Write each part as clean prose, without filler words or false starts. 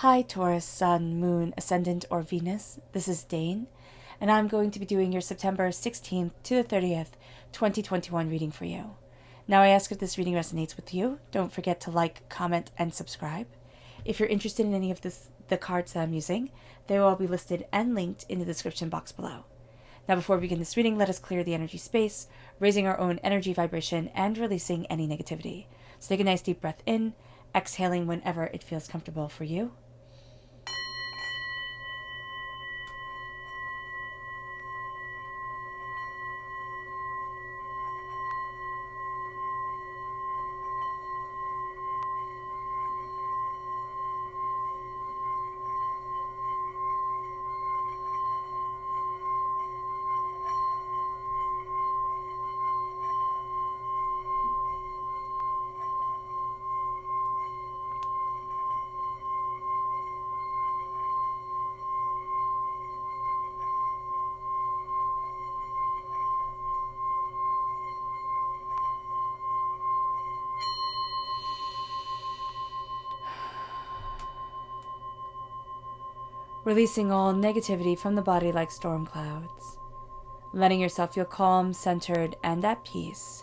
Hi Taurus, Sun, Moon, Ascendant, or Venus. This is Dane, and I'm going to be doing your September 16th to the 30th, 2021 reading for you. Now I ask if this reading resonates with you. Don't forget to like, comment, and subscribe. If you're interested in any of the cards that I'm using, they will all be listed and linked in the description box below. Now before we begin this reading, let us clear the energy space, raising our own energy vibration and releasing any negativity. So take a nice deep breath in, exhaling whenever it feels comfortable for you. Releasing all negativity from the body like storm clouds. Letting yourself feel calm, centered, and at peace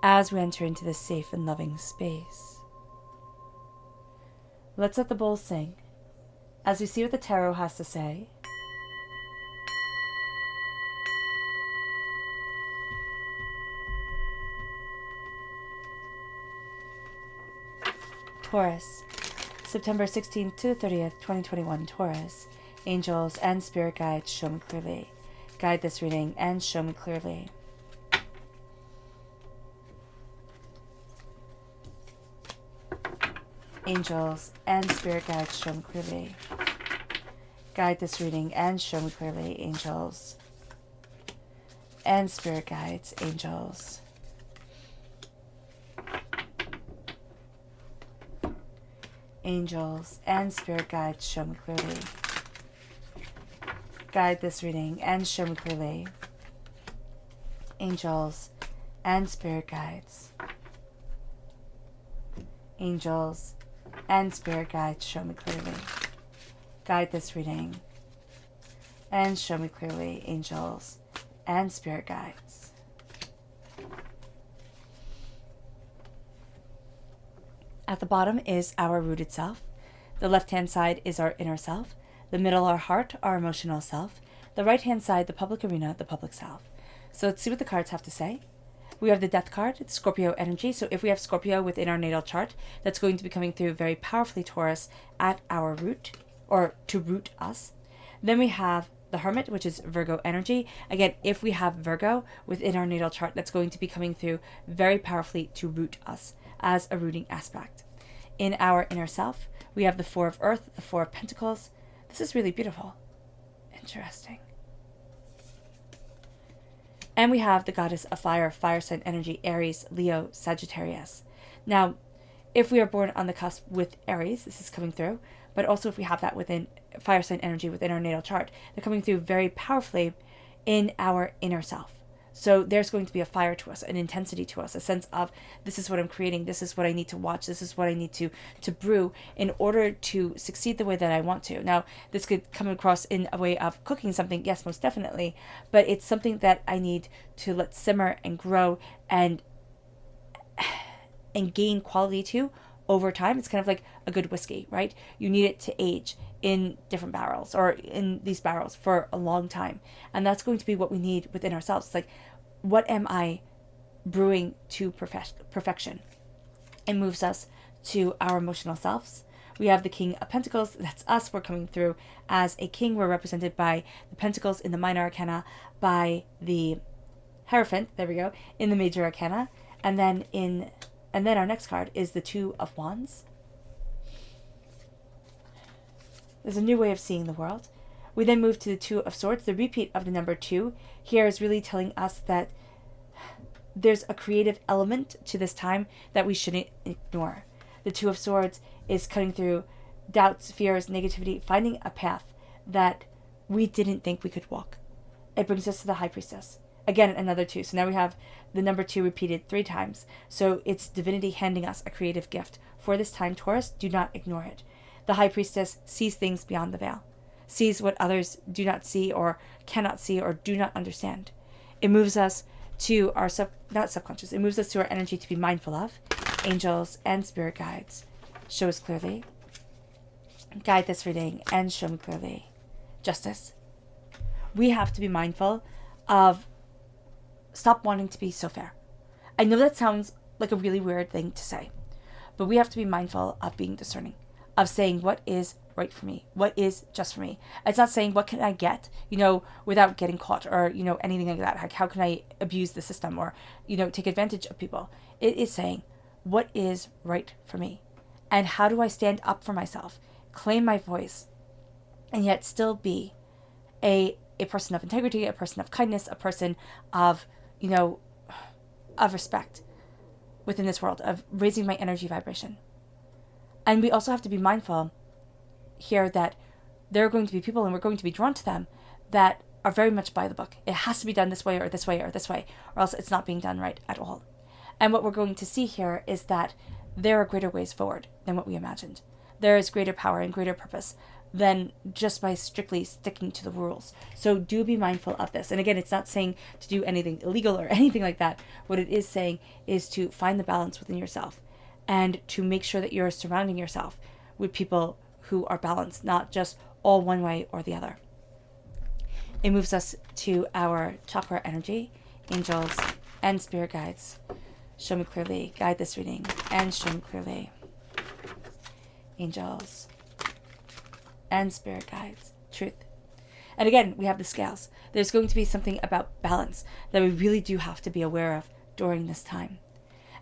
as we enter into this safe and loving space. Let's let the bowl sing as we see what the tarot has to say. Taurus, September 16th to the 30th, 2021, Taurus. Angels and spirit guides, show me clearly. Guide this reading and show me clearly. Angels and spirit guides, show me clearly. Guide this reading and show me clearly, angels and spirit guides, angels. Angels and spirit guides, show me clearly. Guide this reading and show me clearly. Angels and spirit guides. Angels and spirit guides, show me clearly. Guide this reading and show me clearly, angels and spirit guides. At the bottom is our rooted self. The left-hand side is our inner self. The middle, our heart, our emotional self. The right-hand side, the public arena, the public self. So let's see what the cards have to say. We have the Death card, it's Scorpio energy. So if we have Scorpio within our natal chart, that's going to be coming through very powerfully, Taurus, at our root, or to root us. Then we have the Hermit, which is Virgo energy. Again, if we have Virgo within our natal chart, that's going to be coming through very powerfully to root us as a rooting aspect. In our inner self, we have the Four of Earth, the Four of Pentacles. This is really beautiful. Interesting. And we have the goddess of fire, fire sign energy, Aries, Leo, Sagittarius. Now, if we are born on the cusp with Aries, this is coming through, but also if we have that within fire sign energy within our natal chart, they're coming through very powerfully in our inner self. So there's going to be a fire to us, an intensity to us, a sense of this is what I'm creating, this is what I need to watch, this is what I need to brew in order to succeed the way that I want to. Now, this could come across in a way of cooking something, yes, most definitely, but it's something that I need to let simmer and grow and gain quality to over time. It's kind of like a good whiskey, right? You need it to age in different barrels or in these barrels for a long time. And that's going to be what we need within ourselves. It's like, what am I brewing to perfection? It moves us to our emotional selves. We have the King of Pentacles. That's us. We're coming through as a king. We're represented by the Pentacles in the minor arcana, by the Hierophant, there we go, in the major arcana. And then our next card is the Two of Wands. There's a new way of seeing the world. We then move to the Two of Swords. The repeat of the number 2 here is really telling us that there's a creative element to this time that we shouldn't ignore. The Two of Swords is cutting through doubts, fears, negativity, finding a path that we didn't think we could walk. It brings us to the High Priestess. Again, another 2. So now we have the number 2 repeated 3 times. So it's divinity handing us a creative gift. For this time, Taurus, do not ignore it. The high priestess sees things beyond the veil, sees what others do not see or cannot see or do not understand. It moves us to our not subconscious, it moves us to our energy to be mindful of. Angels and spirit guides, show us clearly. Guide this reading and show me clearly. Justice. We have to be mindful of stop wanting to be so fair. I know that sounds like a really weird thing to say, but we have to be mindful of being discerning, of saying what is right for me, what is just for me. It's not saying what can I get, without getting caught or, anything like that. Like how can I abuse the system or, take advantage of people? It is saying what is right for me and how do I stand up for myself, claim my voice, and yet still be a person of integrity, a person of kindness, a person of, of respect within this world, of raising my energy vibration. And we also have to be mindful here that there are going to be people, and we're going to be drawn to them, that are very much by the book. It has to be done this way or this way or this way, or else it's not being done right at all. And what we're going to see here is that there are greater ways forward than what we imagined. There is greater power and greater purpose than just by strictly sticking to the rules. So do be mindful of this. And again, it's not saying to do anything illegal or anything like that. What it is saying is to find the balance within yourself and to make sure that you're surrounding yourself with people who are balanced, not just all one way or the other. It moves us to our chakra energy, angels and spirit guides. Show me clearly, guide this reading, and show me clearly. Angels and spirit guides, truth. And again, we have the scales. There's going to be something about balance that we really do have to be aware of during this time.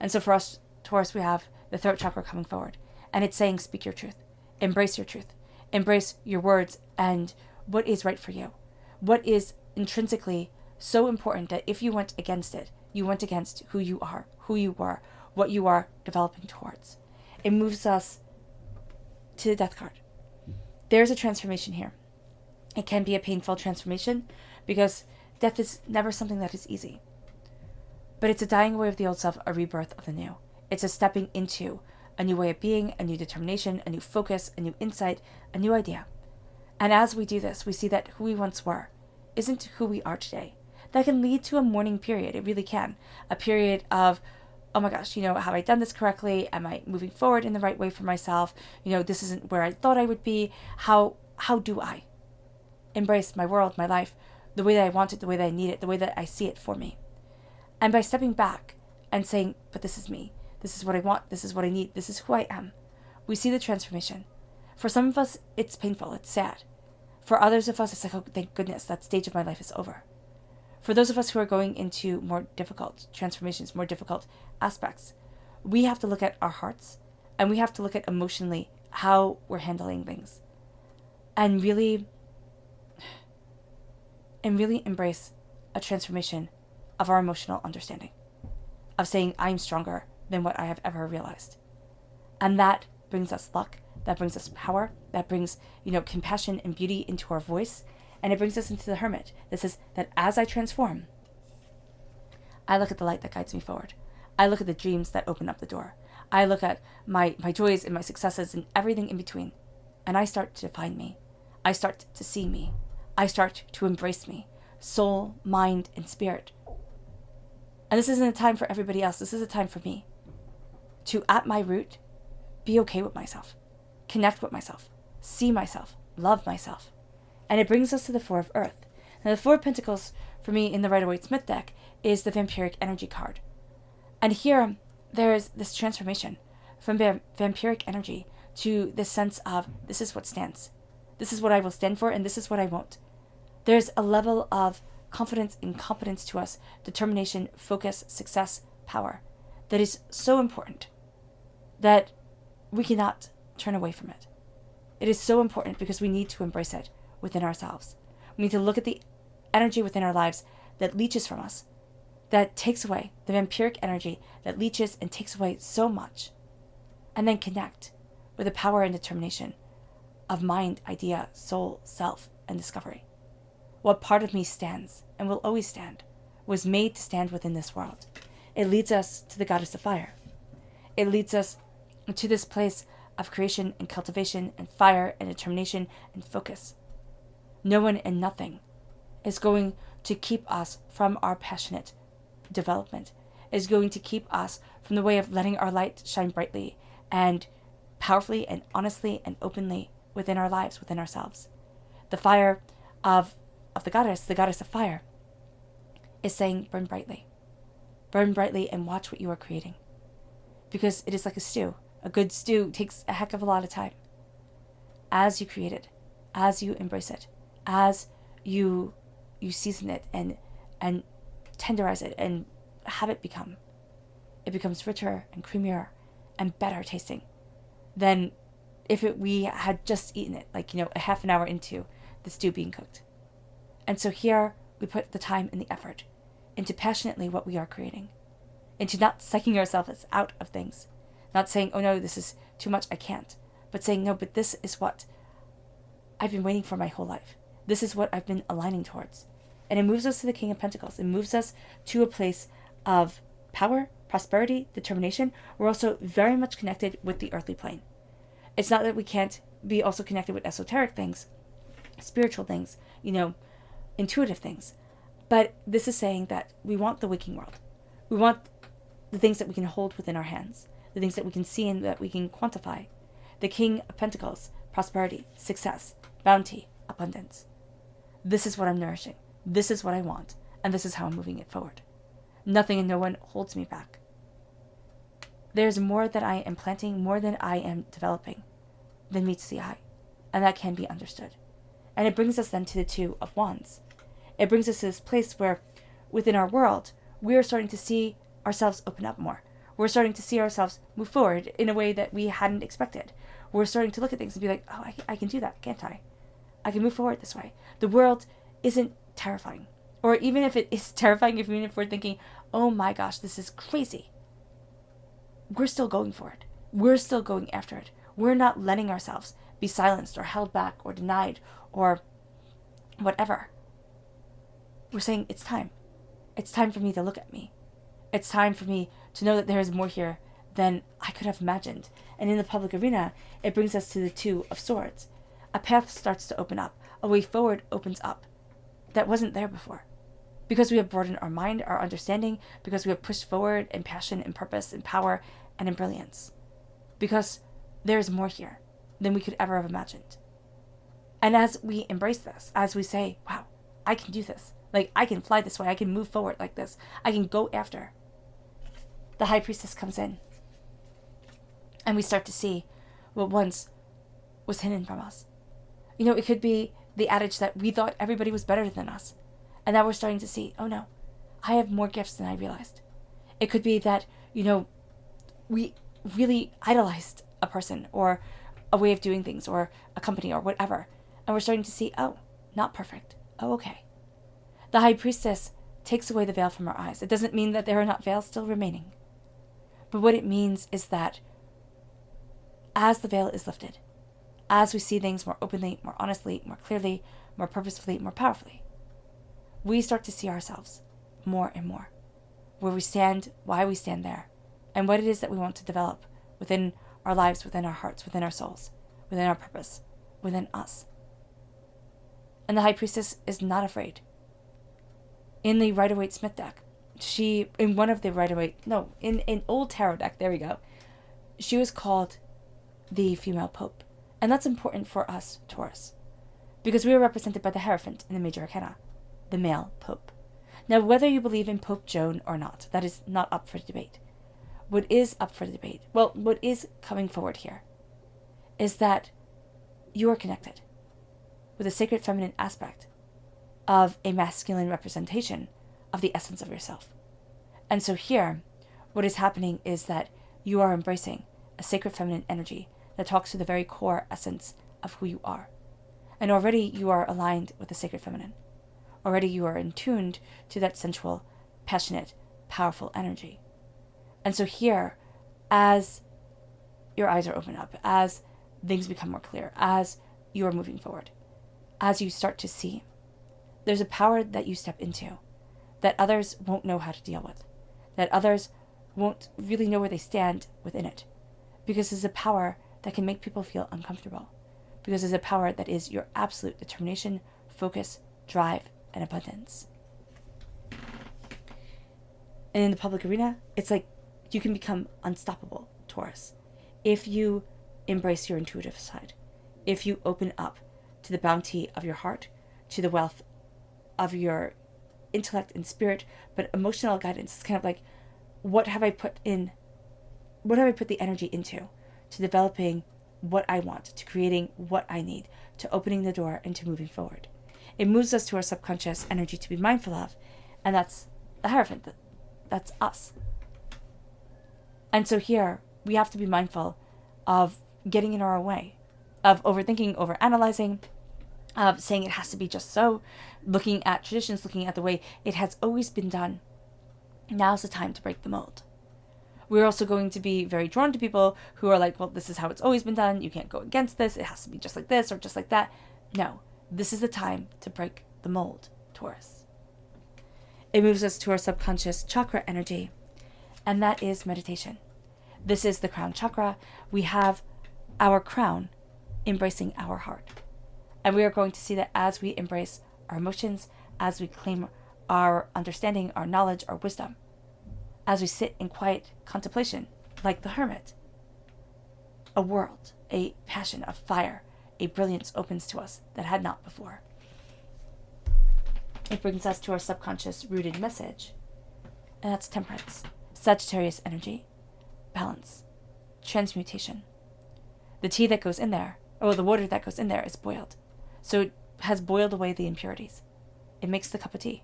And so for us, Taurus, we have the throat chakra coming forward. And it's saying, speak your truth. Embrace your truth. Embrace your words and what is right for you. What is intrinsically so important that if you went against it, you went against who you are, who you were, what you are developing towards. It moves us to the death card. There's a transformation here. It can be a painful transformation because death is never something that is easy. But it's a dying away of the old self, a rebirth of the new. It's a stepping into a new way of being, a new determination, a new focus, a new insight, a new idea. And as we do this, we see that who we once were isn't who we are today. That can lead to a mourning period. It really can. A period of, oh my gosh, have I done this correctly? Am I moving forward in the right way for myself? This isn't where I thought I would be. How do I embrace my world, my life, the way that I want it, the way that I need it, the way that I see it for me? And by stepping back and saying, but this is me. This is what I want. This is what I need. This is who I am. We see the transformation. For some of us, it's painful. It's sad. For others of us, it's like, oh, thank goodness, that stage of my life is over. For those of us who are going into more difficult transformations, more difficult aspects, we have to look at our hearts and we have to look at emotionally how we're handling things and really embrace a transformation of our emotional understanding, of saying, I'm stronger than what I have ever realized. And that brings us luck, that brings us power, that brings, compassion and beauty into our voice. And it brings us into the hermit. This is that as I transform, I look at the light that guides me forward. I look at the dreams that open up the door. I look at my joys and my successes and everything in between. And I start to find me. I start to see me. I start to embrace me. Soul, mind, and spirit. And this isn't a time for everybody else. This is a time for me. To, at my root, be okay with myself. Connect with myself. See myself. Love myself. And it brings us to the Four of Earth. Now, the Four of Pentacles, for me, in the Rider-Waite-Smith deck, is the vampiric energy card. And here, there's this transformation from vampiric energy to this sense of, this is what stands. This is what I will stand for, and this is what I won't. There's a level of confidence and competence to us, determination, focus, success, power, that is so important that we cannot turn away from it. It is so important because we need to embrace it within ourselves. We need to look at the energy within our lives that leeches from us, that takes away the vampiric energy that leeches and takes away so much, and then connect with the power and determination of mind, idea, soul, self, and discovery. What part of me stands and will always stand was made to stand within this world. It leads us to the goddess of fire. It leads us to this place of creation and cultivation and fire and determination and focus. No one and nothing is going to keep us from our passionate development, is going to keep us from the way of letting our light shine brightly and powerfully and honestly and openly within our lives, within ourselves. The fire of the goddess of fire, is saying, burn brightly. Burn brightly and watch what you are creating. Because it is like a stew. A good stew takes a heck of a lot of time. As you create it, as you embrace it, as you season it and tenderize it and have it becomes richer and creamier and better tasting than if we had just eaten it, like, a half an hour into the stew being cooked. And so here we put the time and the effort into passionately what we are creating, into not psyching ourselves out of things, not saying, oh no, this is too much, I can't, but saying, no, but this is what I've been waiting for my whole life. This is what I've been aligning towards. And it moves us to the King of Pentacles. It moves us to a place of power, prosperity, determination. We're also very much connected with the earthly plane. It's not that we can't be also connected with esoteric things, spiritual things, intuitive things. But this is saying that we want the waking world. We want the things that we can hold within our hands, the things that we can see and that we can quantify. The King of Pentacles, prosperity, success, bounty, abundance. This is what I'm nourishing. This is what I want. And this is how I'm moving it forward. Nothing and no one holds me back. There's more that I am planting, more than I am developing than meets the eye. And that can be understood. And it brings us then to the Two of Wands. It brings us to this place where within our world, we are starting to see ourselves open up more. We're starting to see ourselves move forward in a way that we hadn't expected. We're starting to look at things and be like, oh, I can do that, can't I? I can move forward this way. The world isn't terrifying. Or even if it is terrifying, even if we're thinking, oh my gosh, this is crazy, we're still going for it. We're still going after it. We're not letting ourselves be silenced or held back or denied or whatever. We're saying it's time. It's time for me to look at me. It's time for me to know that there is more here than I could have imagined. And in the public arena, it brings us to the Two of Swords. A path starts to open up. A way forward opens up that wasn't there before. Because we have broadened our mind, our understanding, because we have pushed forward in passion and purpose and power and in brilliance. Because there is more here than we could ever have imagined. And as we embrace this, as we say, wow, I can do this. Like, I can fly this way. I can move forward like this. I can go after. The High Priestess comes in. And we start to see what once was hidden from us. It could be the adage that we thought everybody was better than us. And now we're starting to see, oh no, I have more gifts than I realized. It could be that, we really idolized a person or a way of doing things or a company or whatever. And we're starting to see, oh, not perfect. Oh, okay. The High Priestess takes away the veil from our eyes. It doesn't mean that there are not veils still remaining. But what it means is that as the veil is lifted, as we see things more openly, more honestly, more clearly, more purposefully, more powerfully, we start to see ourselves more and more. Where we stand, why we stand there, and what it is that we want to develop within our lives, within our hearts, within our souls, within our purpose, within us. And the High Priestess is not afraid. In the Rider-Waite-Smith deck, in an old tarot deck, there we go, she was called the female Pope. And that's important for us, Taurus, because we are represented by the Hierophant in the Major Arcana, the male Pope. Now, whether you believe in Pope Joan or not, that is not up for debate. What is up for debate, what is coming forward here, is that you are connected with a sacred feminine aspect of a masculine representation of the essence of yourself. And so here, what is happening is that you are embracing a sacred feminine energy that talks to the very core essence of who you are. And already you are aligned with the sacred feminine. Already you are in tuned to that sensual, passionate, powerful energy. And so here, as your eyes are opened up, as things become more clear, as you are moving forward, as you start to see, there's a power that you step into that others won't know how to deal with, that others won't really know where they stand within it, because it's a power that can make people feel uncomfortable, because it's a power that is your absolute determination, focus, drive, and abundance. And in the public arena, it's like you can become unstoppable, Taurus, if you embrace your intuitive side, if you open up to the bounty of your heart, to the wealth of your intellect and spirit, but emotional guidance is kind of like, what have I put the energy into, to developing what I want, to creating what I need, to opening the door and to moving forward. It moves us to our subconscious energy to be mindful of, and that's the Hierophant. That's us. And so here, we have to be mindful of getting in our own way, of overthinking, overanalyzing, of saying it has to be just so, looking at traditions, looking at the way it has always been done. Now's the time to break the mold. We're also going to be very drawn to people who are like, well, this is how it's always been done. You can't go against this. It has to be just like this or just like that. No, this is the time to break the mold, Taurus. It moves us to our subconscious chakra energy, and that is meditation. This is the crown chakra. We have our crown embracing our heart. And we are going to see that as we embrace our emotions, as we claim our understanding, our knowledge, our wisdom, as we sit in quiet contemplation, like the hermit, a world, a passion, a fire, a brilliance opens to us that had not before. It brings us to our subconscious rooted message, and that's temperance, Sagittarius energy, balance, transmutation. The tea that goes in there, or the water that goes in there, is boiled. So it has boiled away the impurities. It makes the cup of tea.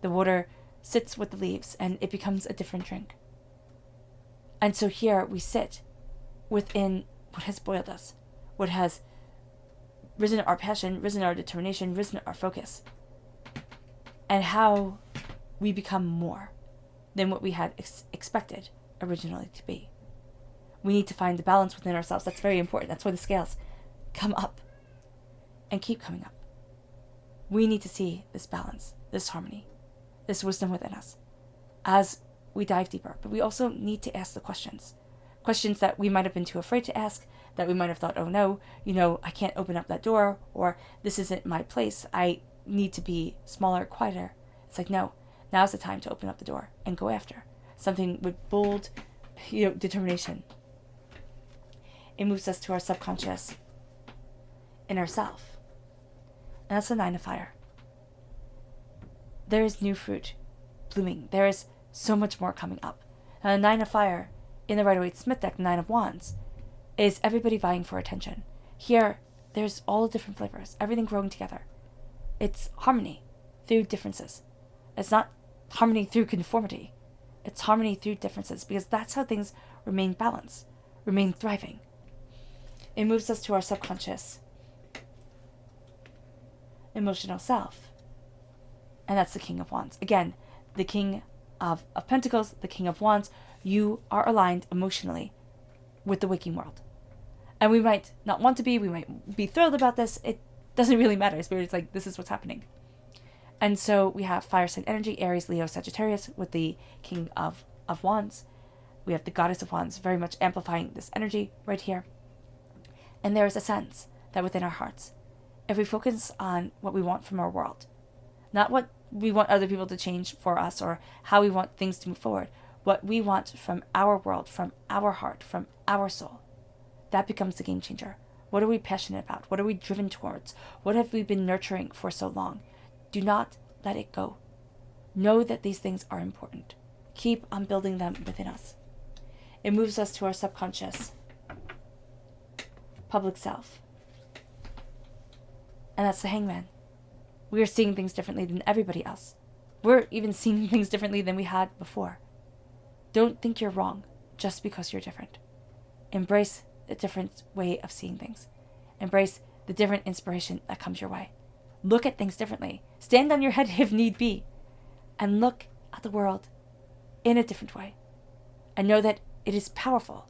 The water sits with the leaves, and it becomes a different drink. And so here we sit within what has boiled us, what has risen our passion, risen our determination, risen our focus, and how we become more than what we had expected originally to be. We need to find the balance within ourselves. That's very important. That's why the scales come up and keep coming up. We need to see this balance, this harmony, this wisdom within us as we dive deeper. But we also need to ask the questions that we might have been too afraid to ask, that we might have thought, oh no, I can't open up that door, or this isn't my place. I need to be smaller, quieter. It's like, no, now's the time to open up the door and go after something with bold, determination. It moves us to our subconscious inner self. And that's the 9 of fire. There is new fruit blooming. There is so much more coming up. And the 9 of fire in the Rider-Waite-Smith deck, the 9 of wands, is everybody vying for attention. Here, there's all the different flavors, everything growing together. It's harmony through differences. It's not harmony through conformity. It's harmony through differences, because that's how things remain balanced, remain thriving. It moves us to our subconscious emotional self. And that's the King of Wands. Again, the King of Pentacles, the King of Wands. You are aligned emotionally with the waking world. And we might not want to be, we might be thrilled about this. It doesn't really matter. Spirit's like, this is what's happening. And so we have fire sign energy, Aries, Leo, Sagittarius, with the King of Wands. We have the Goddess of Wands very much amplifying this energy right here. And there is a sense that within our hearts, if we focus on what we want from our world, not what we want other people to change for us or how we want things to move forward, what we want from our world, from our heart, from our soul, that becomes the game changer. What are we passionate about? What are we driven towards? What have we been nurturing for so long? Do not let it go. Know that these things are important. Keep on building them within us. It moves us to our subconscious public self. And that's the hangman. We are seeing things differently than everybody else. We're even seeing things differently than we had before. Don't think you're wrong just because you're different. Embrace the different way of seeing things. Embrace the different inspiration that comes your way. Look at things differently. Stand on your head if need be. And look at the world in a different way. And know that it is powerful.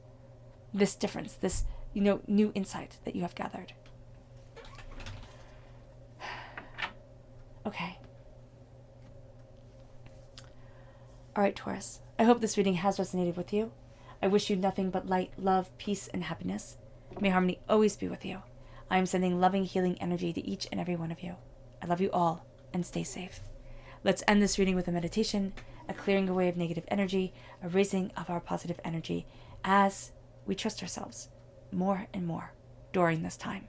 This difference, this, new insight that you have gathered. Okay. All right, Taurus. I hope this reading has resonated with you. I wish you nothing but light, love, peace, and happiness. May harmony always be with you. I am sending loving, healing energy to each and every one of you. I love you all, and stay safe. Let's end this reading with a meditation, a clearing away of negative energy, a raising of our positive energy as we trust ourselves more and more during this time.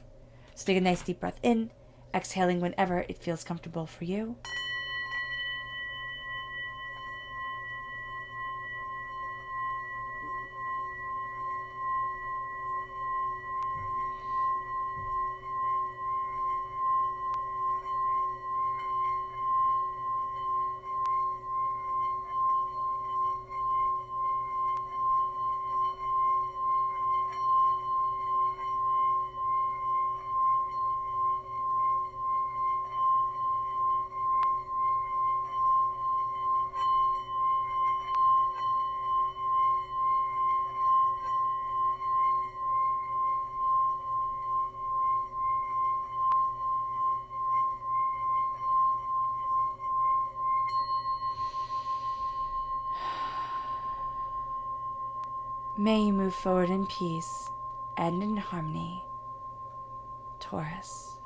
So take a nice deep breath in, exhaling whenever it feels comfortable for you. May you move forward in peace and in harmony, Taurus.